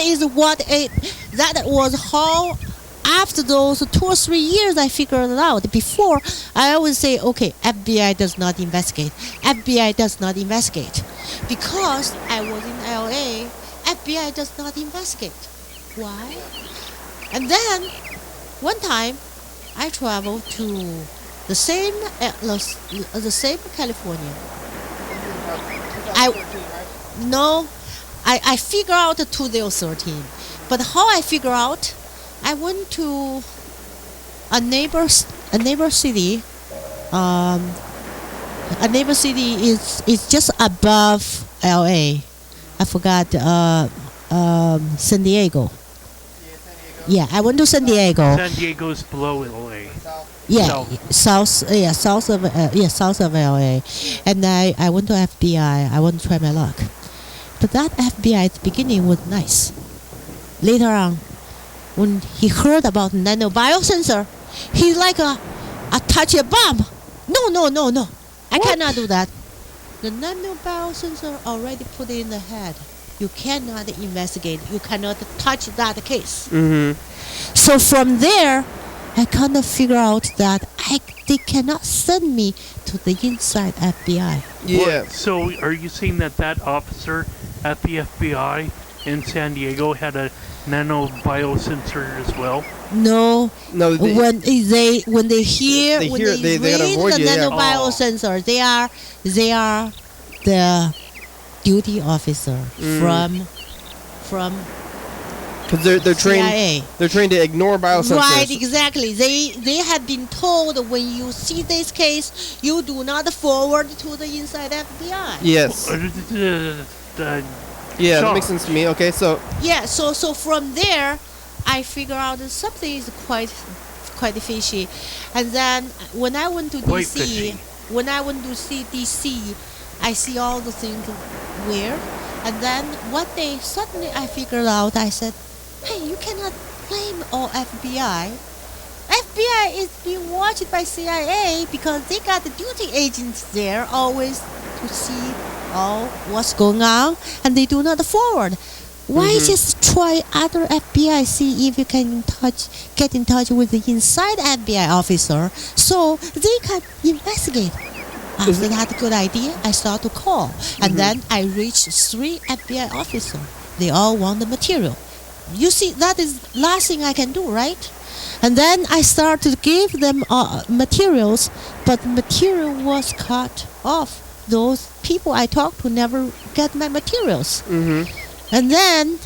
E: was how, after those 2 or 3 years, I figured it out. Before, I always say, okay, FBI does not investigate. FBI does not investigate. Because I was in LA, FBI does not investigate. Why? And then, one time, I traveled to the same California. I figured out 2013. But how I figure out? I went to a neighbor city. A neighbor city is just above LA. I forgot San Diego. Yeah, I went to San Diego.
D: San Diego's below LA.
E: Yeah, south of LA, and I went to FBI. I want to try my luck, but that FBI at the beginning was nice. Later on, when he heard about nanobiosensor, he's like a touch a bomb. No. I cannot do that. The nanobiosensor already put it in the head. You cannot investigate. You cannot touch that case.
C: Mm-hmm.
E: So from there, I kind of figure out that they cannot send me to the inside FBI.
C: Yeah.
D: What? So are you saying that officer at the FBI in San Diego had a nanobiosensor as well?
C: No.
E: When they read
C: gotta avoid
E: the
C: you, yeah.
E: nanobiosensor, they are the duty officer from
C: because they're trained.
E: CIA.
C: They're trained to ignore biosensors.
E: Right, exactly. They have been told when you see this case, you do not forward to the inside FBI.
C: Yes. Yeah, that makes sense to me. Okay, so.
E: Yeah, so from there, I figure out that something is quite fishy, and then when I went to DC, I see all the things weird, and then one day suddenly I figured out. I said, "Hey, you cannot blame all FBI. FBI is being watched by CIA because they got the duty agents there always to see all what's going on, and they do not forward. Why just try other FBI, see if you can get in touch with the inside FBI officer so they can investigate." After that good idea, I start to call, and then I reach 3 FBI officers. They all want the material. You see, that is last thing I can do, right? And then I start to give them materials, but the material was cut off. Those people I talked to never get my materials. And then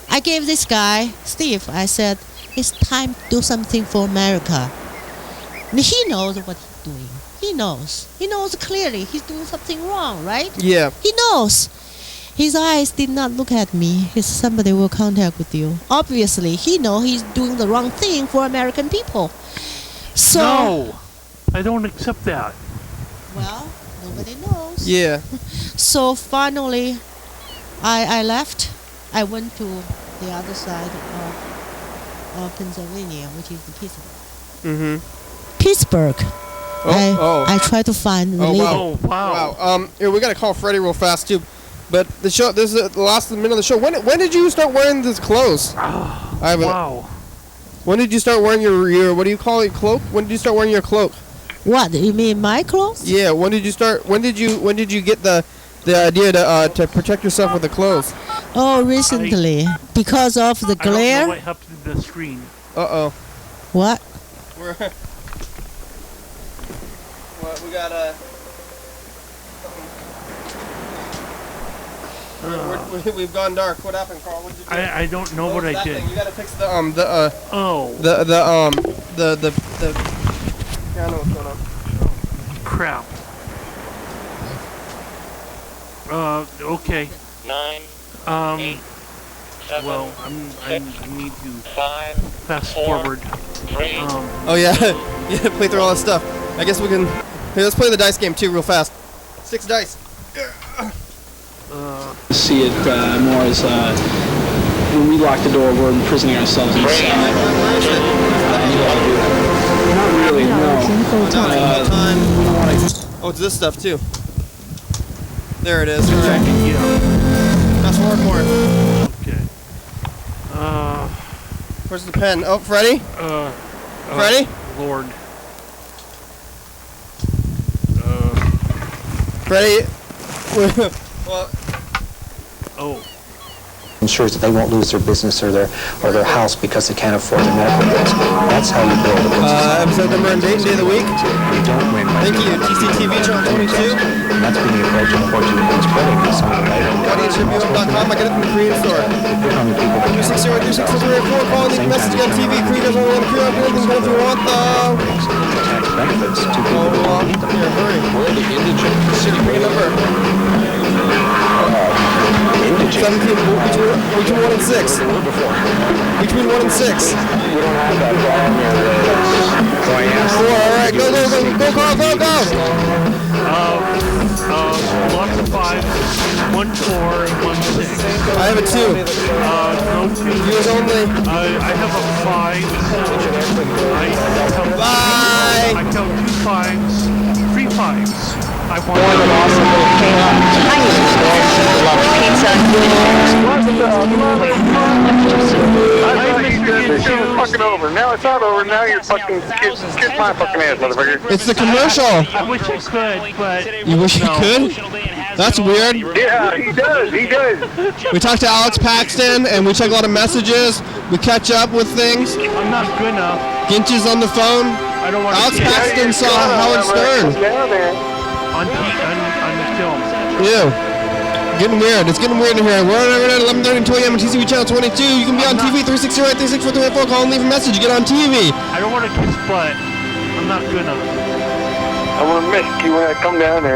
E: I gave this guy, Steve, I said, it's time to do something for America. And he knows what he's doing. He knows clearly he's doing something wrong, right?
C: Yeah.
E: He knows. His eyes did not look at me. He said, somebody will contact with you. Obviously, he knows he's doing the wrong thing for American people. So,
D: no, I don't accept that.
E: Well, nobody knows.
C: Yeah.
E: So finally, I left. I went to the other side of Pennsylvania, which is the Pittsburgh. Pittsburgh. I tried to find the lady.
C: Wow. Wow. Here, we gotta call Freddie real fast too. But the show, this is the last minute of the show. When did you start wearing this clothes?
D: Wow.
C: When did you start wearing your what do you call it, cloak? When did you start wearing your cloak?
E: What, you mean my clothes?
C: Yeah. When did you start? When did you get the idea to protect yourself with the clothes?
E: Oh, recently, because of the glare.
D: I don't know what happened to the screen.
E: What?
C: We got we've gone dark. What happened, Carl? What did you do?
D: I don't know what I did.
C: You gotta fix the
D: Oh.
C: yeah, I know what's going on.
D: Crap. Okay.
F: 9, 8, 7,
D: Well, I need to
F: 5,
D: fast
F: 4,
D: forward.
F: 3,
C: Oh yeah, yeah. Play through all that stuff. I guess we can. Here, let's play the dice game too, real fast. 6 dice.
B: See it more as when we lock the door, we're imprisoning ourselves inside. Not really, no.
C: Oh, it's this stuff too. There it is. All right.
D: Yeah.
C: Fast forward more.
D: Okay.
C: Where's the pen? Oh, Freddie. Freddie.
D: Lord.
C: Freddie. Well.
D: Oh.
G: Ensures that they won't lose their business or their house because they can't afford their medical bills. That's how you build a
C: Episode number and date and day of the week.
G: You don't win.
C: Thank you, TCTV channel 22.
G: And that's been the approach, unfortunately, that's spreading this on
C: YDHWM.com. I get it from the Korean store. 260-364. Call and leave a message on TV. Korea doesn't want to Korea. Anything's going if you want the.
G: tax benefits to people who don't need them.
C: Here, hurry.
F: We're the indigent city.
C: Bring a number. 17, between 1 and 6. Between 1 and 6. 4, alright, go, Carl, go!
D: Lots of 5, 1 4, and 1 6.
C: I have a 2.
D: No 2.
C: Yours only.
D: I have a 5.
C: Bye!
D: I count 2 5s, 3 5s. I want
H: One and also little Kayla. Hi, love pizza.
I: Fucking over. Now it's not over. Now you're fucking kiss my fucking ass, motherfucker.
C: It's the commercial.
D: I wish I could, but
C: You wish you could? That's weird.
I: Yeah, he does.
C: We talked to Alex Paxton, and we check a lot of messages. We catch up with things.
D: I'm not good enough.
C: Ginch is on the phone.
D: I don't want
C: Alex
D: to
C: Paxton saw Howard Stern.
I: Down there.
D: on the film.
C: Ew. Getting weird. It's getting weird in here. We're on at 11:30 and 2 a.m. on TCTV channel 22. You can be on TV 360 364 call and leave a message. Get on TV.
D: I don't want to kiss butt. I'm not good enough.
I: I'm gonna miss you when I come down there.